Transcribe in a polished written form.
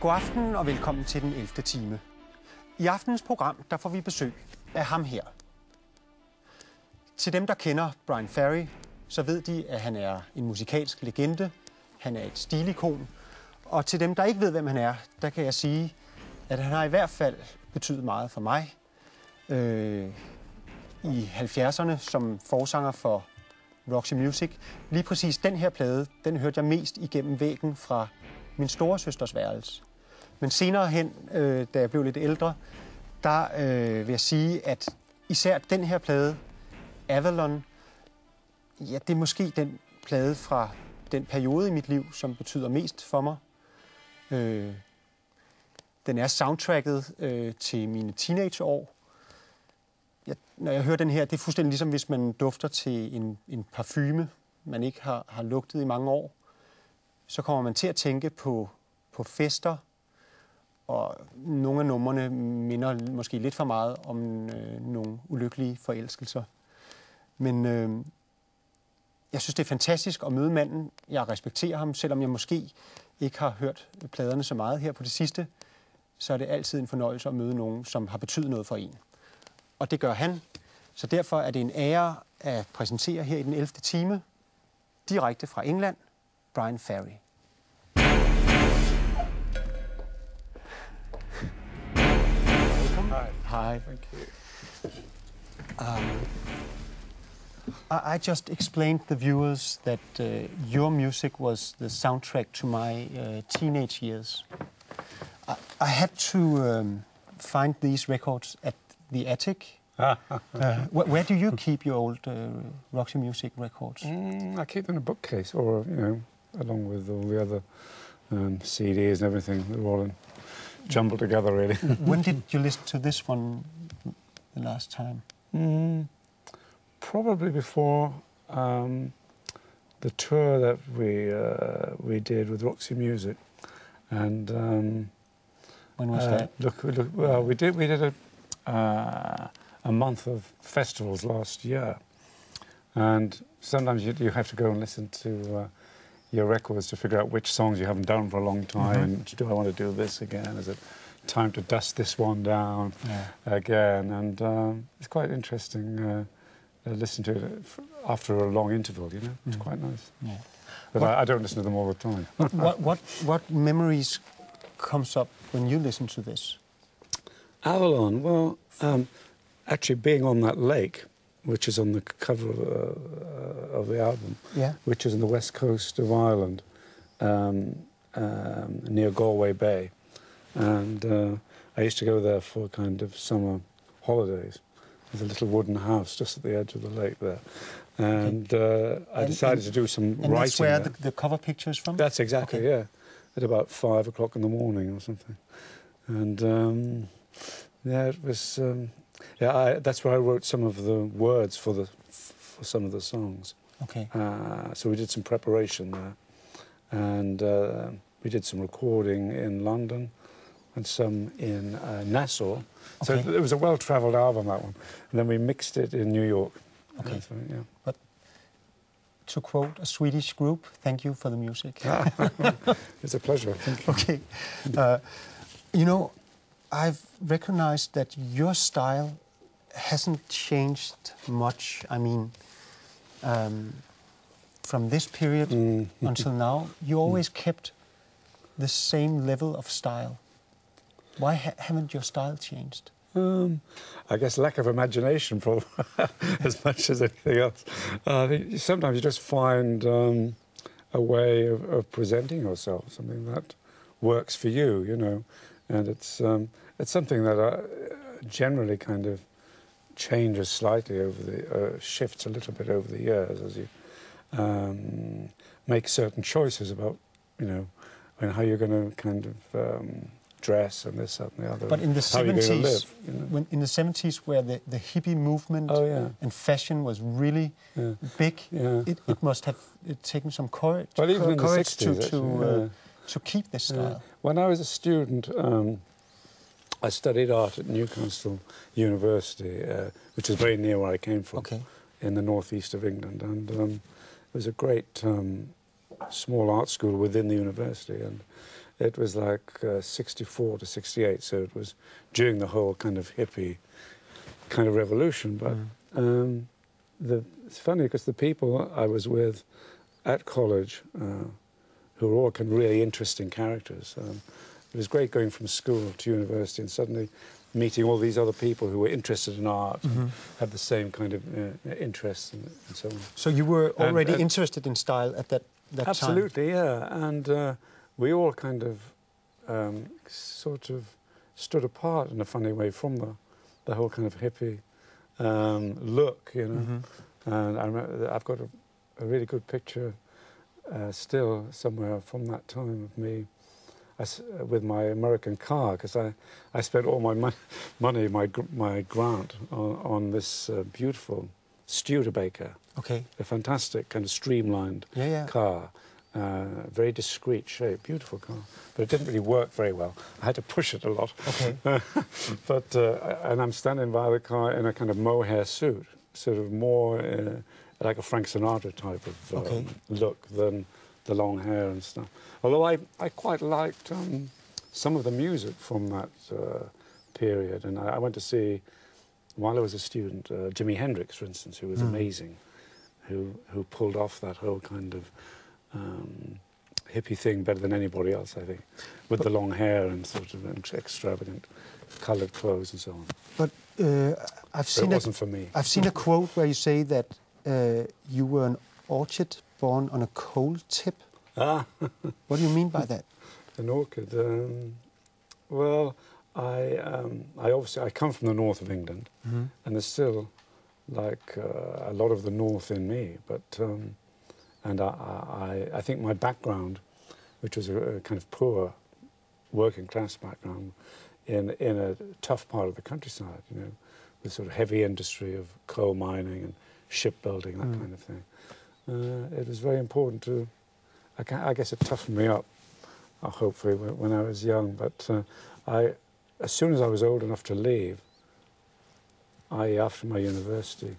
God aften og velkommen til den 11. time. I aftenens program der får vi besøg af ham her. Til dem, der kender Bryan Ferry, så ved de, at han er en musikalsk legende. Han er et stilikon. Og til dem, der ikke ved, hvem han er, der kan jeg sige, at han har i hvert fald betydet meget for mig. I 70'erne som forsanger for Roxy Music. Lige præcis den her plade, den hørte jeg mest igennem væggen fra min storesøsters værelse. Men senere hen, da jeg blev lidt ældre, der vil jeg sige, at især den her plade, Avalon, ja, det er måske den plade fra den periode i mit liv, som betyder mest for mig. Den er soundtracket til mine teenageår. Når jeg hører den her, det er fuldstændig ligesom, hvis man dufter til en parfume, man ikke har lugtet i mange år. Så kommer man til at tænke på fester, og nogle af numrene minder måske lidt for meget om nogle ulykkelige forelskelser. Men jeg synes, det er fantastisk at møde manden. Jeg respekterer ham, selvom jeg måske ikke har hørt pladerne så meget her på det sidste. Så er det altid en fornøjelse at møde nogen, som har betydet noget for en. Og det gør han. Så derfor er det en ære at præsentere her i den 11. time, direkte fra England, Bryan Ferry. Hi. Thank you. I just explained the viewers that your music was the soundtrack to my teenage years. I had to find these records at the attic. Where do you keep your old Roxy Music records? I keep them in a bookcase, or along with all the other CDs and everything. They're all jumbled together, really. When did you listen to this one the last time? Probably before the tour that we did with Roxy Music, and when was that? Well, we did a month of festivals last year, and sometimes you have to go and listen to your records to figure out which songs you haven't done for a long time. And do I want to do this again? Is it time to dust this one down again? And it's quite interesting. Listen to it after a long interval. It's quite nice. Yeah. But I don't listen to them all the time. What memories comes up when you listen to this? Avalon. Well, actually being on that lake, which is on the cover of the album, which is on the west coast of Ireland, near Galway Bay. And I used to go there for kind of summer holidays. There's a little wooden house just at the edge of the lake there. And I decided to do some writing. And that's where the cover picture is from? That's exactly, yeah. At about 5 o'clock in the morning or something. And it was... that's where I wrote some of the words for some of the songs. Okay. So we did some preparation there, and we did some recording in London and some in Nassau. Okay. So it was a well-travelled album, that one. And then we mixed it in New York. Okay. So, yeah. But to quote a Swedish group, thank you for the music. It's a pleasure. Thank you. Okay. I've recognized that your style hasn't changed much. I mean, from this period until now, you always kept the same level of style. Why haven't your style changed? I guess lack of imagination, probably, as much as anything else. I think sometimes you just find a way of presenting yourself, something that works for you, and it's something that generally kind of changes slightly over the shifts a little bit over the years as you make certain choices about how you're going to kind of dress and this, that, and the other. But in the 70s, in the 70s, where the hippie movement and fashion was really big, it must have taken some courage, even in the 60s, to keep this style. When I was a student, I studied art at Newcastle University, which is very near where I came from, in the northeast of England, and it was a great small art school within the university, and it was like 64 to 68, so it was during the whole kind of hippie kind of revolution. But it's funny because the people I was with at college, who were all kind of really interesting characters, it was great going from school to university and suddenly meeting all these other people who were interested in art and had the same kind of interests and so on. So you were already interested in style at that time? Absolutely, yeah. And we all kind of sort of stood apart in a funny way from the whole kind of hippie look, you know. And I remember I've got a really good picture still somewhere from that time of me with my American car, because I spent all my money, my grant, on this beautiful Studebaker. Okay. A fantastic kind of streamlined car, very discreet shape, beautiful car, but it didn't really work very well. I had to push it a lot. Okay. But and I'm standing by the car in a kind of mohair suit, sort of more like a Frank Sinatra type of look than the long hair and stuff. Although I quite liked some of the music from that period, and I went to see, while I was a student, Jimi Hendrix, for instance, who was amazing, who pulled off that whole kind of hippie thing better than anybody else, I think, with the long hair and sort of extravagant coloured clothes and so on. But it wasn't for me. I've seen a quote where you say that you were an orchid born on a coal tip. Ah. What do you mean by that? An orchid? Well, I obviously I come from the north of England, and there's still like a lot of the north in me. But and I think my background, which was a kind of poor working class background in a tough part of the countryside, you know, with sort of heavy industry of coal mining and shipbuilding, that kind of thing. It was very important to, I guess it toughened me up, hopefully, when I was young. But as soon as I was old enough to leave, after my university,